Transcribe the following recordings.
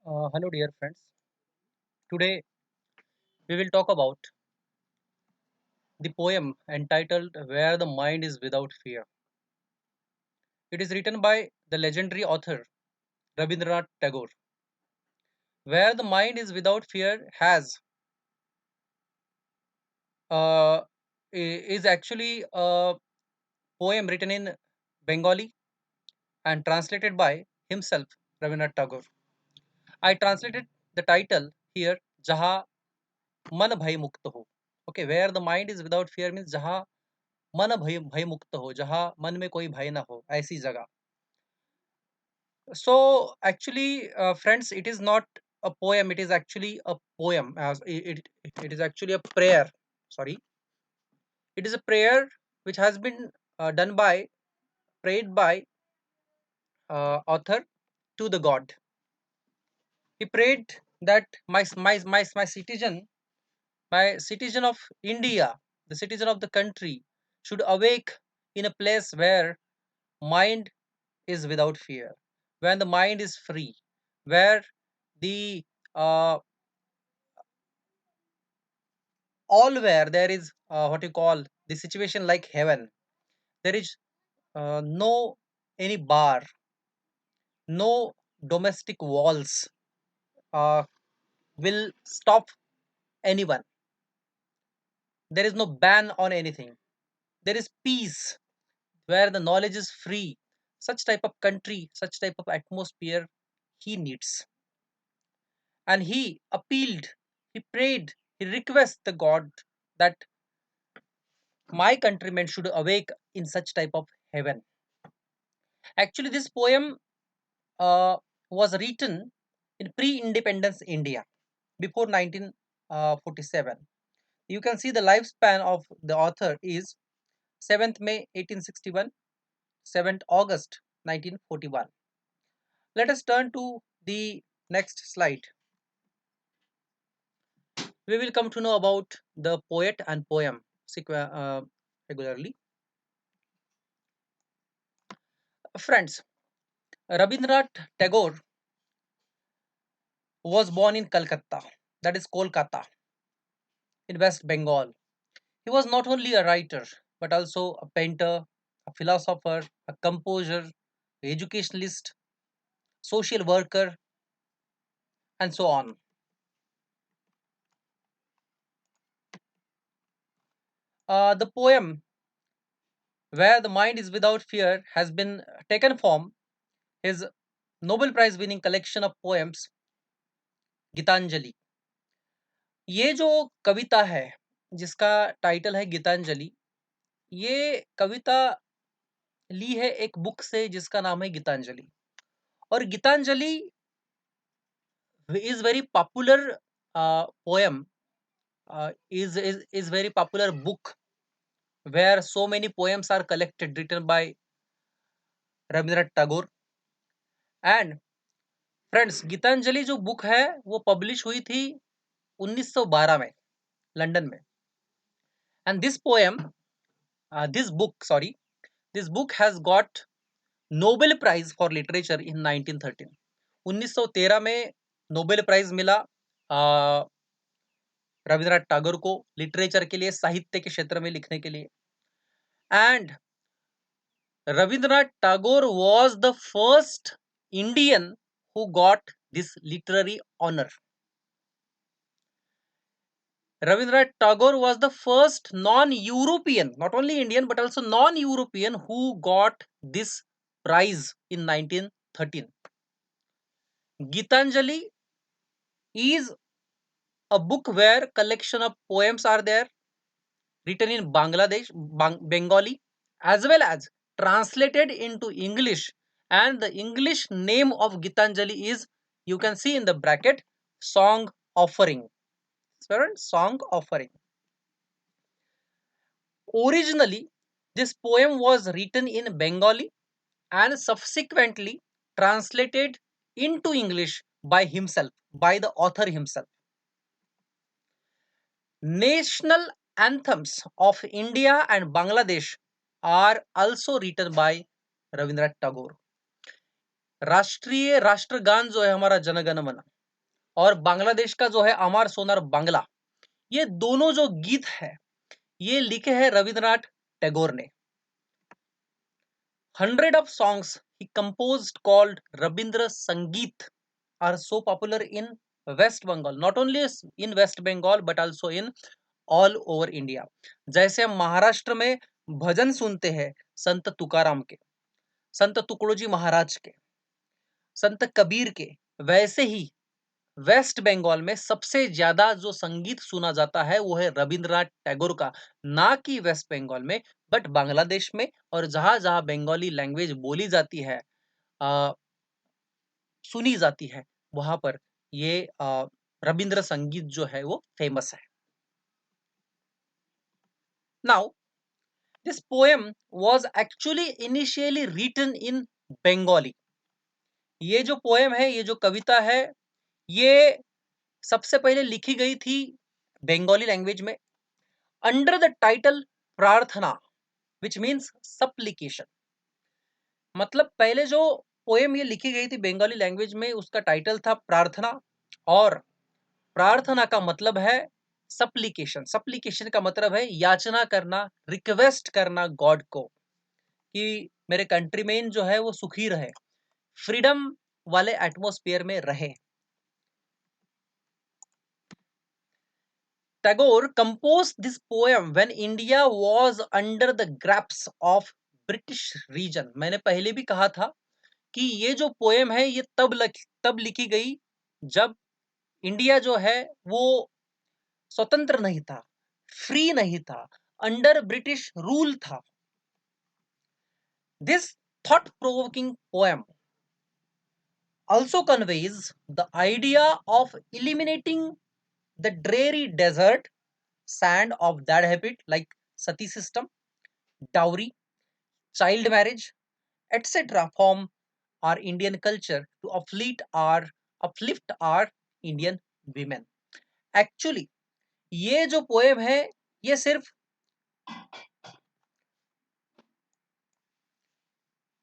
Hello, dear friends. Today we will talk about the poem entitled Where the Mind is Without Fear. It is written by the legendary author Rabindranath Tagore. Where the Mind is Without Fear has uh, is actually a poem written in Bengali and translated by himself, Rabindranath Tagore. I translated the title here, Jaha Man Bhai Mukta Ho. Okay, where the mind is without fear means जहाँ मन भय भय मुक्त हो, जहाँ मन में कोई भय ना हो, ऐसी जगह. So actually, friends, it is not a poem, it is actually a poem. It is actually a prayer. Sorry, it is a prayer which has been prayed by author to the god. He prayed that my citizen of India, the citizen of the country, should awake in a place where mind is without fear, when the mind is free, where the all where there is what you call the situation like heaven. There is no any bar, no domestic walls uh, will stop anyone. There is no ban on anything. There is peace where the knowledge is free. Such type of country, such type of atmosphere he needs. And he appealed, he prayed, he requests the God that my countrymen should awake in such type of heaven. Actually, this poem uh, was written in pre-independence India before 1947. You can see the lifespan of the author is 7th May 1861, 7th August 1941. Let us turn to the next slide. We will come to know about the poet and poem regularly. Friends, Rabindranath Tagore was born in Calcutta, that is Kolkata, in West Bengal. He was not only a writer, but also a painter, a philosopher, a composer, educationalist, social worker, and so on. The poem Where the Mind is Without Fear has been taken from his Nobel Prize winning collection of poems, Gitanjali. ये जो कविता है जिसका title है गीतांजलि, ये कविता ली है एक book से जिसका नाम है गीतांजलि. और Geetanjali is very popular poem, is very popular book where so many poems are collected written by Rabindranath Tagore. And friends, Gitanjali जो बुक है वो पब्लिश हुई थी 1912 में लंदन में. And this poem this book sorry this book has got Nobel prize for literature in 1913. 1913 में Nobel prize मिला रविंद्रनाथ टैगोर को लिटरेचर के लिए, साहित्य के क्षेत्र में लिखने के लिए. And Rabindranath Tagore was the first Indian who got this literary honor. Rabindranath Tagore was the first non-European, not only Indian but also non-European, who got this prize in 1913. Gitanjali is a book where collection of poems are there written in Bengali, as well as translated into English. And the English name of Gitanjali is, you can see in the bracket, Song Offering. Song Offering. Originally, this poem was written in Bengali and subsequently translated into English by himself, by the author himself. National anthems of India and Bangladesh are also written by Rabindranath Tagore. राष्ट्रीय राष्ट्रगान जो है हमारा जनगण मन, और बांग्लादेश का जो है अमर सोनार बांग्ला, ये दोनों जो गीत है ये लिखे हैं रविंद्रनाथ टैगोर ने। 100 of songs he composed called Rabindra Sangeet are so popular in West Bengal, not only in West Bengal but also in all over India। जैसे हम महाराष्ट्र में भजन सुनते हैं संत तुकाराम के, संत तुकडोजी महाराज के, संत कबीर के, वैसे ही वेस्ट बंगाल में सबसे ज्यादा जो संगीत सुना जाता है वो है रविंद्रनाथ टैगोर का। ना कि वेस्ट बंगाल में, बट बांग्लादेश में, और जहां जहां बंगाली लैंग्वेज बोली जाती है, आ, सुनी जाती है, वहां पर ये रविंद्र संगीत जो है वो फेमस है। Now this poem was actually initially written in Bengali. ये जो पोएम है, ये जो कविता है, ये सबसे पहले लिखी गई थी बंगाली लैंग्वेज में, अंडर द टाइटल प्रार्थना, विच मीन्स सप्लिकेशन। मतलब पहले जो पोएम ये लिखी गई थी बंगाली लैंग्वेज में, उसका टाइटल था प्रार्थना, और प्रार्थना का मतलब है सप्लिकेशन। सप्लिकेशन का मतलब है याचना करना, रिक्वेस्ट करना गॉड को कि मेरे कंट्रीमेन जो है वो सुखी रहे, फ्रीडम वाले एटमोस्फियर में रहे। Tagore composed this poem when India was under the grasp of British region। मैंने पहले भी कहा था कि ये जो पोएम है ये तब लिखी गई जब इंडिया जो है वो स्वतंत्र नहीं था, फ्री नहीं था, अंडर ब्रिटिश रूल था। This thought provoking poem also conveys the idea of eliminating the dreary desert sand of that habit like sati system, dowry, child marriage, etc. from our Indian culture to uplift our Indian women। Actually ये जो poem है ये सिर्फ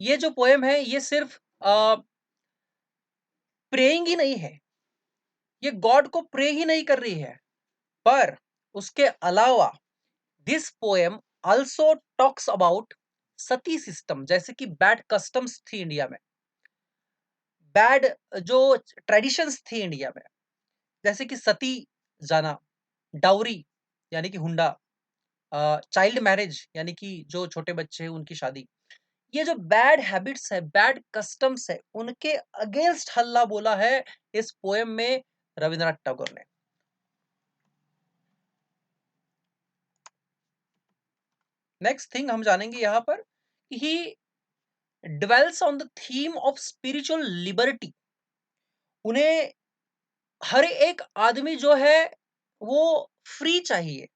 ये जो poem है ये सिर्फ प्रेइंग ही नहीं है, ये गॉड को प्रे ही नहीं कर रही है, पर उसके अलावा this poem also talks about Sati system. जैसे कि बैड कस्टम्स थी इंडिया में, बैड जो ट्रेडिशंस थी इंडिया में, जैसे कि सती जाना, डाउरी यानी कि हुंडा, चाइल्ड मैरिज यानी कि जो छोटे बच्चे हैं उनकी शादी, ये जो बैड हैबिट्स है, बैड कस्टम्स है, उनके अगेंस्ट हल्ला बोला है इस पोएम में रविंद्रनाथ टैगोर ने। नेक्स्ट थिंग हम जानेंगे यहाँ पर कि ही dwells on the theme of spiritual liberty। उन्हें हर एक आदमी जो है वो फ्री चाहिए,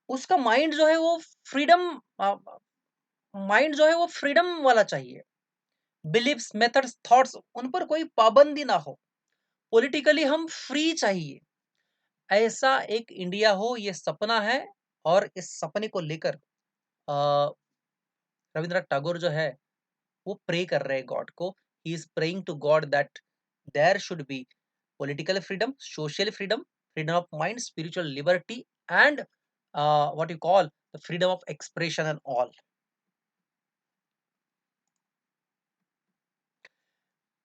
उसका माइंड जो है वो फ्रीडम, माइंड जो है वो फ्रीडम वाला चाहिए। बिलीव्स, मेथड्स, थॉट्स, उन पर कोई पाबंदी ना हो, पॉलिटिकली हम फ्री चाहिए। ऐसा एक इंडिया हो, ये सपना है, और इस सपने को लेकर रविंद्रनाथ टैगोर जो है वो प्रे कर रहे हैं गॉड को। He is praying to god that there should be political freedom, social freedom, freedom of mind, spiritual liberty, and what you call the freedom of expression and all।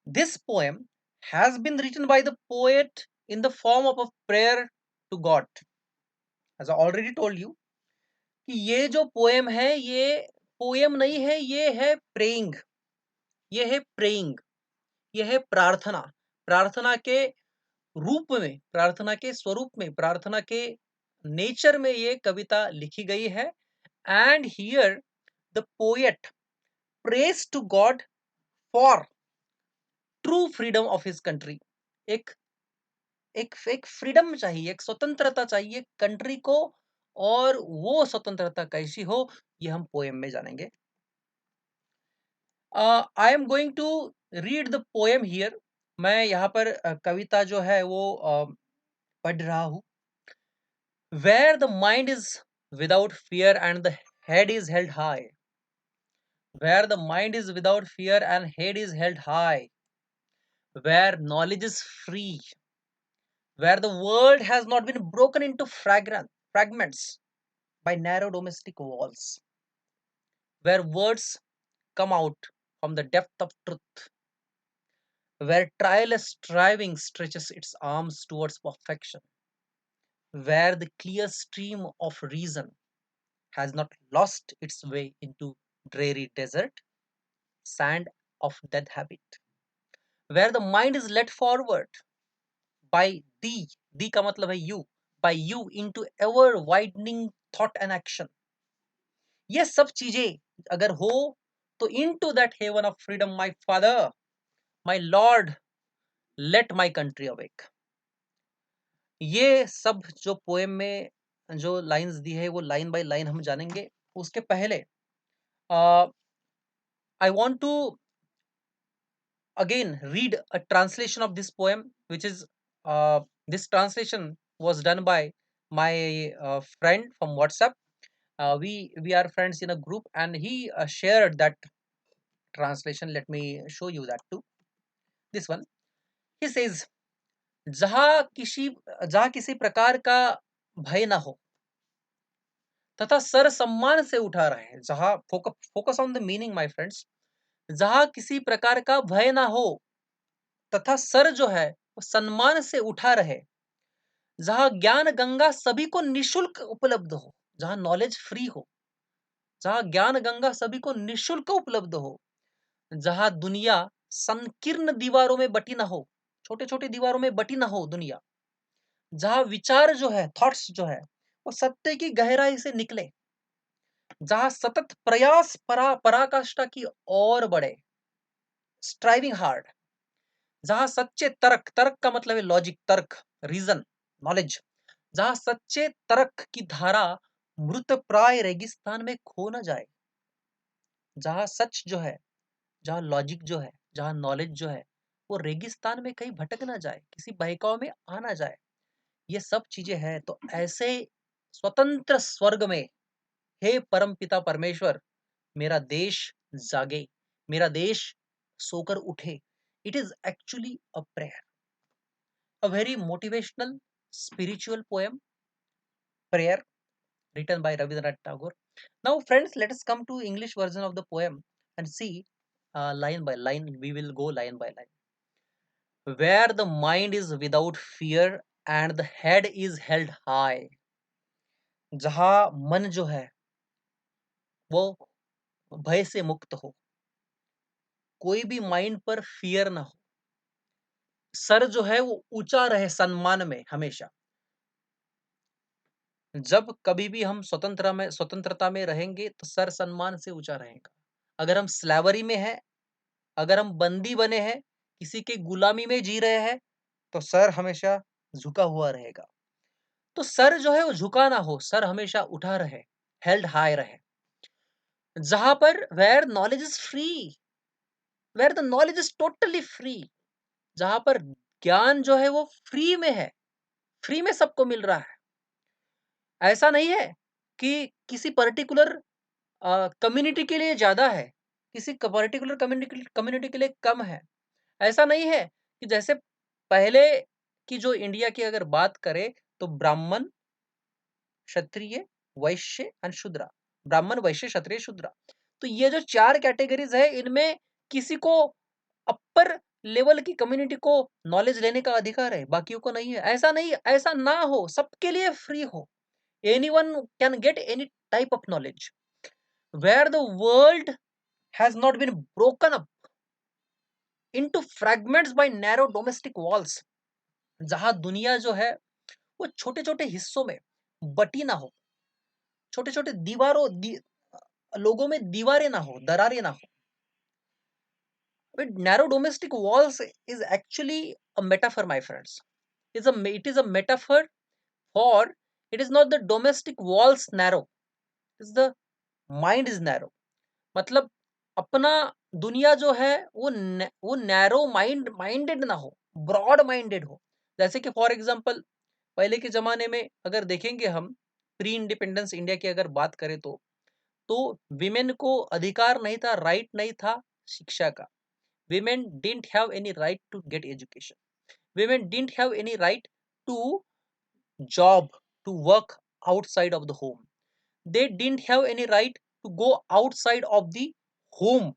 This poem has been written by the poet in the form of a prayer to God। As I already told you कि ये जो poem है ये poem नहीं है, ये है praying, ये है प्रेइंग, ये है प्रार्थना। प्रार्थना के रूप में, प्रार्थना के स्वरूप में, प्रार्थना के नेचर में ये कविता लिखी गई है। And here the poet prays to god for true freedom of his country. एक एक फ्रीडम चाहिए, एक स्वतंत्रता चाहिए कंट्री को, और वो स्वतंत्रता कैसी हो ये हम पोएम में जानेंगे। I am going to read the poem here. मैं यहाँ पर कविता जो है वो पढ़ रहा हूँ। Where the mind is without fear and the head is held high, where the mind is without fear and head is held high, where knowledge is free, where the world has not been broken into fragments by narrow domestic walls, where words come out from the depth of truth, where tireless striving stretches its arms towards perfection, where the clear stream of reason has not lost its way into dreary desert, sand of dead habit, where the mind is led forward by thee, thee का मतलब है you, by you into ever widening thought and action. ये सब चीजें अगर हो तो into that haven of freedom, my father, my lord, let my country awake. ये सब जो पोएम में जो लाइंस दी है वो लाइन बाय लाइन हम जानेंगे। उसके पहले I want to again read a translation of this poem, which is this translation was done by my friend from WhatsApp. We are friends in a group, and he shared that translation. Let me show you that too. This one. He says, जहाँ किसी जहाँ किसी प्रकार का भय ना हो तथा सर सम्मान से उठा रहे, जहाँ focus on the meaning my friends, जहाँ किसी प्रकार का भय ना हो तथा सर जो है वो सम्मान से उठा रहे, जहाँ ज्ञान गंगा सभी को निशुल्क उपलब्ध हो, जहाँ नॉलेज फ्री हो, जहाँ ज्ञान गंगा सभी को निशुल्क उपलब्ध हो, जहाँ दुनिया संकीर्ण दीवारों में बटी ना हो, छोटे छोटे दीवारों में बटी ना हो दुनिया, जहाँ विचार जो है, थॉट्स जो है वो सत्य की गहराई से निकले, जहाँ सतत प्रयास पराकाष्ठा की ओर बढ़े, स्ट्राइविंग हार्ड, जहाँ सच्चे तर्क, तर्क का मतलब है लॉजिक, तर्क, रीजन, नॉलेज, जहाँ सच्चे तर्क की धारा मृत प्राय रेगिस्तान में खो न जाए, जहाँ सच जो है, जहाँ लॉजिक जो है, जहाँ नॉलेज जो है वो रेगिस्तान में कहीं भटक ना जाए, किसी बहकाव में आ ना जाए, ये सब चीजें हैं। तो ऐसे स्वतंत्र स्वर्ग में हे परम पिता परमेश्वर, मेरा देश जागे, मेरा देश सोकर उठे। It is actually a prayer, a very motivational spiritual poem, prayer written by Rabindranath Tagore. Now, friends, let us come to English version of the poem and see line by line. We will go line by line. Where the mind is without fear and the head is held high. जहाँ मन जो है वो भय से मुक्त हो, कोई भी माइंड पर फियर ना हो, सर जो है वो ऊंचा रहे सम्मान में हमेशा। जब कभी भी हम स्वतंत्रता में रहेंगे तो सर सम्मान से ऊंचा रहेगा। अगर हम स्लैवरी में है, अगर हम बंदी बने हैं, किसी के गुलामी में जी रहे हैं, तो सर हमेशा झुका हुआ रहेगा। तो सर जो है वो झुका ना हो, सर हमेशा उठा रहे, हेल्ड हाई रहे। जहां पर where knowledge is free, where the knowledge is totally free, जहां पर ज्ञान जो है वो फ्री में है, फ्री में सबको मिल रहा है। ऐसा नहीं है कि किसी पर्टिकुलर कम्युनिटी के लिए ज्यादा है, किसी पर्टिकुलर कम्युनिटी के लिए कम है। ऐसा नहीं है कि जैसे पहले की जो इंडिया की अगर बात करें तो ब्राह्मण, क्षत्रिय, वैश्य एंड शूद्रा, ब्राह्मण, वैश्य, क्षत्रिय, शूद्रा, तो ये जो चार कैटेगरीज है इनमें किसी को अपर लेवल की कम्युनिटी को नॉलेज लेने का अधिकार है, बाकियों को नहीं है। ऐसा नहीं, ऐसा ना हो, सबके लिए फ्री हो, anyone can get any type of knowledge, where the world has not been broken up into fragments by narrow domestic walls, जहां दुनिया जो है वो छोटे छोटे हिस्सों में बटी ना हो, छोटे छोटे लोगों में दीवारें ना हो, दरारें ना हो। With narrow domestic walls is actually a metaphor, my friends. It is a metaphor for, it is not the domestic walls narrow, it is the mind is narrow. मतलब अपना दुनिया जो है वो नैरो माइंडेड ना हो, ब्रॉड माइंडेड हो। जैसे कि फॉर एग्जांपल पहले के जमाने में अगर देखेंगे हम, प्री इंडिपेंडेंस इंडिया की अगर बात करें तो तो विमेन को अधिकार नहीं था, राइट नहीं था शिक्षा का. Women didn't have any right to get education. Women didn't have any right to job, to work outside of the home. They didn't have any right to go outside of the home.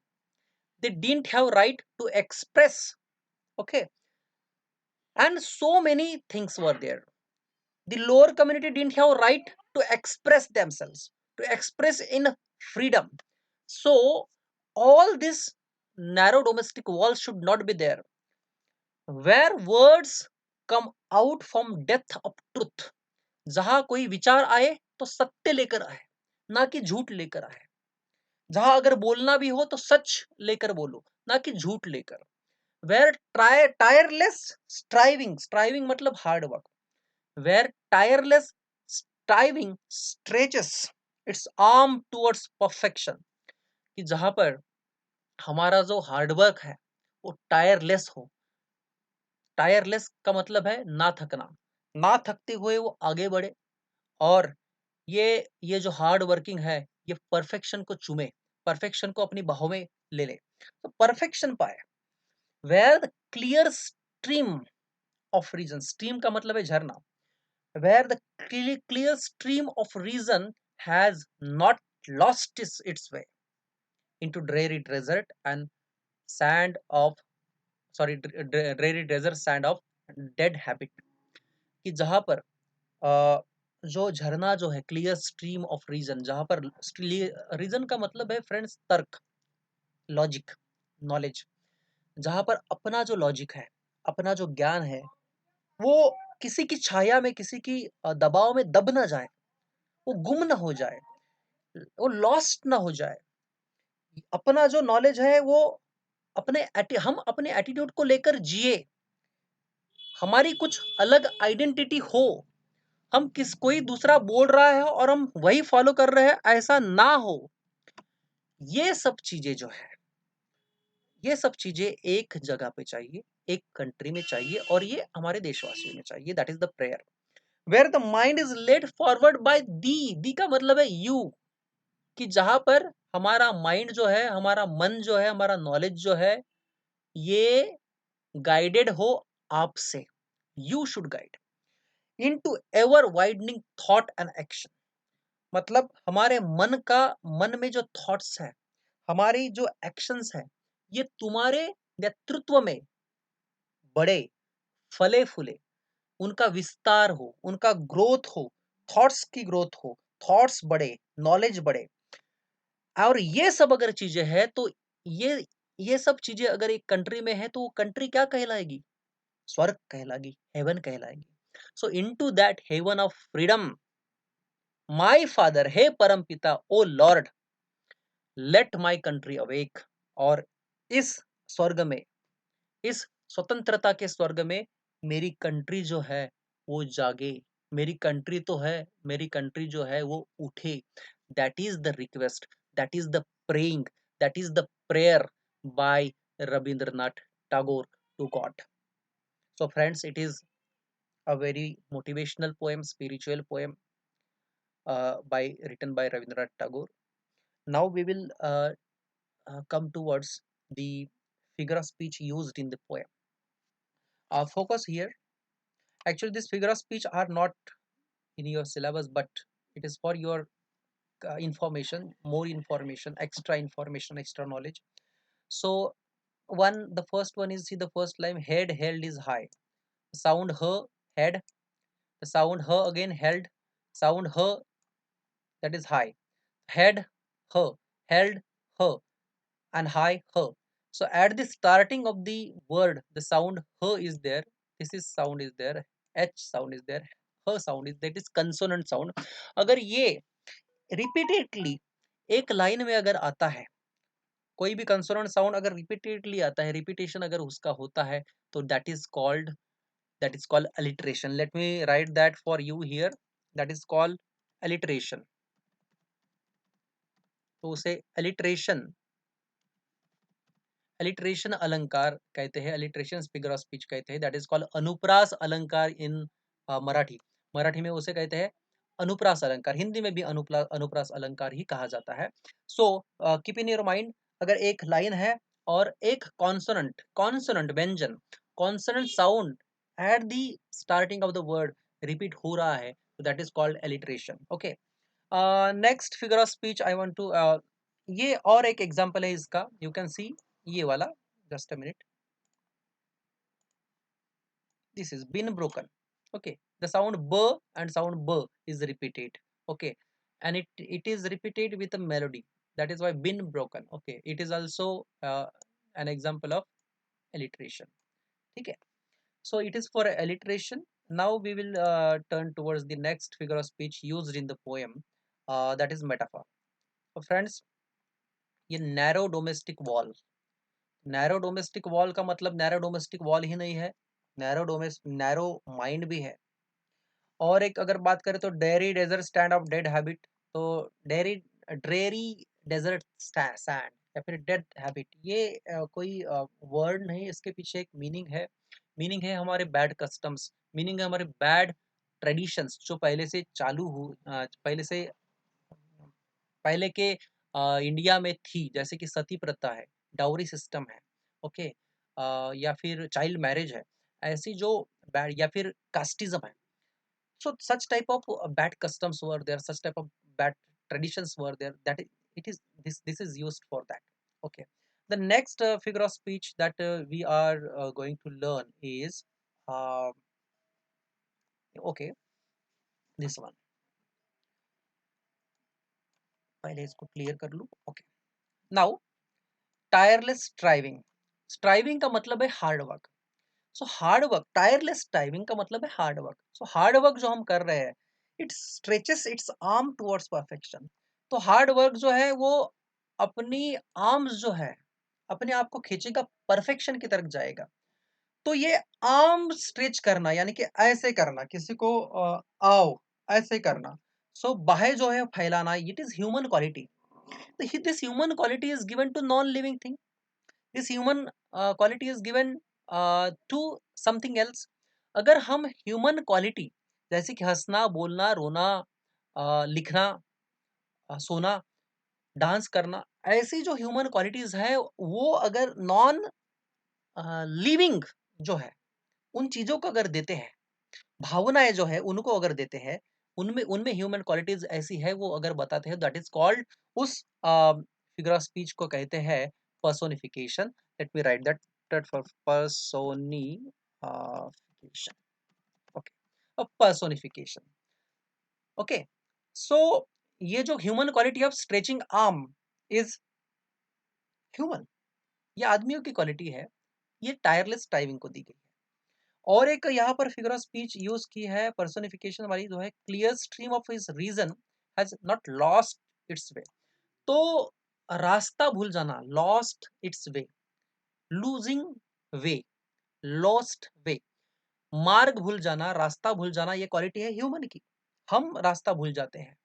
They didn't have right to express. Okay, and so many things were there. The lower community didn't have right to express themselves, to express in freedom. So all this narrow domestic walls should not be there. Where words come out from depth of truth, जहां कोई विचार आए तो सत्य लेकर आए, ना कि झूठ लेकर आए. जहां अगर बोलना भी हो तो सच लेकर बोलो, ना कि झूठ लेकर. वेयर टायरलेस स्ट्राइविंग, स्ट्राइविंग मतलब hard work. Where tireless striving stretches its arm towards perfection, कि जहां पर हमारा जो हार्डवर्क है वो टायरलेस हो. टायरलेस का मतलब है ना थकना, ना थकते हुए वो आगे बढ़े. और ये ये जो हार्ड वर्किंग है ये परफेक्शन को चूमे, परफेक्शन को अपनी बाहों में ले ले, तो परफेक्शन पाए. Where the clear stream of reason, stream का मतलब है झरना. Where the clear stream of reason has not lost its way into dreary desert and sand of, sorry, dreary desert sand of dead habit, कि जहां पर जो झरना जो है, क्लियर स्ट्रीम ऑफ रीजन, जहां पर रीजन का मतलब है फ्रेंड्स तर्क, लॉजिक, नॉलेज. जहां पर अपना जो लॉजिक है, अपना जो ज्ञान है, वो किसी की छाया में, किसी की दबाव में दब ना जाए, वो गुम ना हो जाए, वो लॉस्ट ना हो जाए. अपना जो नॉलेज है वो हम अपने एटीट्यूड को लेकर जिए, हमारी कुछ अलग आइडेंटिटी हो. हम किस कोई दूसरा बोल रहा है और हम वही फॉलो कर रहे हैं, ऐसा ना हो. ये सब चीजें जो है, ये सब चीजें एक जगह पे चाहिए, एक कंट्री में चाहिए, और ये हमारे देशवासियों में चाहिए. That is the prayer. Where the mind is led forward by thee का मतलब है यू, कि जहां पर हमारा माइंड जो है, हमारा मन जो है, हमारा नॉलेज जो है, ये गाइडेड हो आपसे. You should guide into ever widening thought and action. मतलब हमारे मन में जो थॉट्स है, हमारी जो एक्शंस है, ये तुम्हारे नेतृत्व में बड़े, फले फूले, उनका विस्तार हो, उनका ग्रोथ हो, थॉट्स की ग्रोथ हो, थॉट्स बढ़े, नॉलेज बढ़े. और ये सब अगर चीजें हैं तो ये ये सब चीजें अगर एक कंट्री में है तो वो कंट्री क्या कहलाएगी? स्वर्ग कहलाएगी, हेवन कहलाएगी. So into that heaven of freedom, my father, हे परम पिता, O Lord, let my country awake. और इस स्वर्ग में, इस स्वतंत्रता के स्वर्ग में मेरी कंट्री जो है वो जागे. मेरी कंट्री तो है, मेरी कंट्री जो है वो उठे. That is the request, that is the praying, that is the prayer by Rabindranath Tagore to god. So friends, it is a very motivational poem, spiritual poem, by written by Rabindranath Tagore. Now we will come towards the figure of speech used in the poem. Focus here. Actually, these figure of speech are not in your syllabus, but it is for your information, more information, extra knowledge. So, the first one is, see the first line, head held is high. Sound her, head. The sound her again, held. Sound her, that is high. Head, her. Held, her. And high, her. So at the starting of the word, the sound her is there. This is sound is there. H sound is there. Her sound is, that is consonant sound. अगर ये repeatedly एक line में अगर आता है, कोई भी consonant sound अगर repeatedly आता है, repetition अगर उसका होता है, तो that is called alliteration. Let me write that for you here. That is called alliteration. तो उसे alliteration, अलिट्रेशन अलंकार कहते हैं, अलिट्रेशन फिगर ऑफ स्पीच कहते हैं. दैट इज कॉल्ड अनुप्रास अलंकार इन मराठी. मराठी में उसे कहते हैं अनुप्रास अलंकार, हिंदी में भी अनुप्रास अलंकार ही कहा जाता है। So keep in your mind, अगर एक लाइन है और एक कॉन्सोनेंट कॉन्सोनेंट व्यंजन consonant sound at the starting of the word repeat हो रहा है, तो that is called alliteration. Okay, next figure of speech I want to, ये और एक एग्जांपल है इसका, यू कैन सी ये वाला, just a minute, this is been broken. Okay, the sound b and sound b is repeated. Okay, and it is repeated with a melody, that is why been broken. Okay, it is also an example of alliteration. Okay, so it is for alliteration. Now we will turn towards the next figure of speech used in the poem, that is metaphor. So friends, ये narrow domestic wall, narrow domestic wall का मतलब narrow domestic wall ही नहीं है, narrow mind भी है। और एक अगर बात करें तो dairy desert stand of dead habit, तो डेयरी ड्रेरी डेजर्ट सैंड या फिर डेड हैबिट, ये कोई वर्ड नहीं, इसके पीछे एक मीनिंग है हमारे बैड कस्टम्स, मीनिंग है हमारे बैड ट्रेडिशंस जो पहले से पहले के इंडिया में थी, जैसे कि सती प्रथा है, डाउरी सिस्टम है। ओके, या फिर चाइल्ड मैरिज है, ऐसी जो बैड, या फिर कास्टिज्म है। So such type of bad customs were there, such type of bad traditions were there, that it is this is used for that. Okay, the next figure of speech that we are going to learn is uh, okay, this one, पहले इसको clear कर लूं। Okay, now tireless striving, striving का मतलब है hard work. So hard work, tireless striving का मतलब है hard work. So hard work जो हम कर रहे हैं, it stretches its arm towards perfection. तो हार्ड वर्क जो है वो अपनी आर्म्स जो है, अपने आप को खींचेगा, परफेक्शन की तरफ जाएगा। तो ये आर्म स्ट्रेच करना यानी कि ऐसे करना, किसी को आओ ऐसे करना, सो बाहें जो है फैलाना, it is human quality. This human quality is given to non living thing, this human quality is given to something else. अगर हम ह्यूमन क्वालिटी जैसे कि हंसना, बोलना, रोना, लिखना, सोना, डांस करना, ऐसी जो ह्यूमन क्वालिटीज है, वो अगर नॉन लिविंग जो है, उन चीजों को अगर देते हैं, भावनाएं जो है उनको अगर देते हैं, उनमें उनमें ह्यूमन क्वालिटीज ऐसी है, वो अगर बताते हैं, दैट इज कॉल्ड, उस फिगर ऑफ स्पीच को कहते हैं personification. Let me write that for personification. Okay, personification. Okay, so ये जो human quality of stretching arm is human, ये आदमियों की क्वालिटी है, ये टायरलेस टाइमिंग को दी गई है। और एक यहाँ पर फिगर ऑफ स्पीच यूज की है पर्सोनिफिकेशन वाली, जो है clear stream of his reason has not lost its way. तो रास्ता भूल जाना, lost its way, losing way, lost way, मार्ग भूल जाना, रास्ता भूल जाना, ये क्वालिटी है ह्यूमन की, हम रास्ता भूल जाते हैं।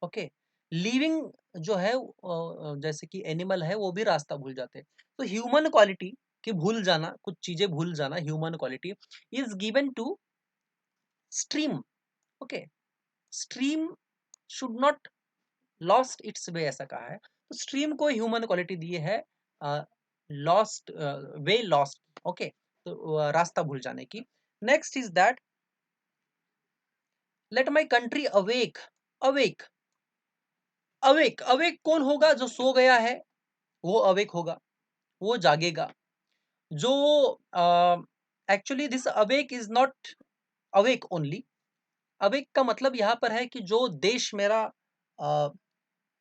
ओके, लिविंग जो है जैसे कि एनिमल है, वो भी रास्ता भूल जाते हैं। तो ह्यूमन क्वालिटी कि भूल जाना, कुछ चीजें भूल जाना, human quality is given to stream. Okay, stream should not lost its way, ऐसा कहा है। तो स्ट्रीम को ह्यूमन क्वालिटी दी है लॉस्ट वे, लॉस्ट। ओके, तो रास्ता भूल जाने की। Next is that let my country awake, awake, awake, awake कौन होगा? जो सो गया है वो अवेक होगा, वो जागेगा। जो actually this awake is not awake only, awake का मतलब यहाँ पर है कि जो देश मेरा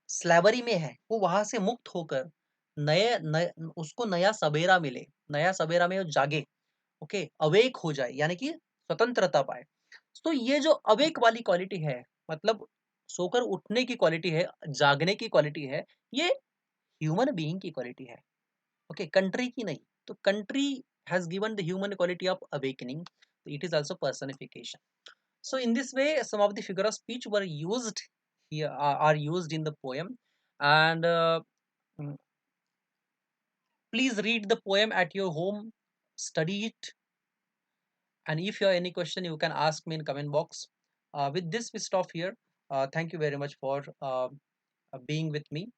स्लैवरी में है, वो वहां से मुक्त होकर नए उसको नया सवेरा मिले, नया सवेरा में वो जागे। ओके, अवेक हो जाए यानी कि स्वतंत्रता पाए। तो ये जो अवेक वाली क्वालिटी है, मतलब सोकर उठने की क्वालिटी है, जागने की क्वालिटी है, ये ह्यूमन बीइंग की क्वालिटी है। ओके, कंट्री की नहीं। तो country has given the human quality of awakening, it is also personification. So in this way, some of the figure of speech were used here, are used in the poem, and mm, please read the poem at your home, study it, and if you have any question, you can ask me in comment box. With this, we stop here. Thank you very much for being with me.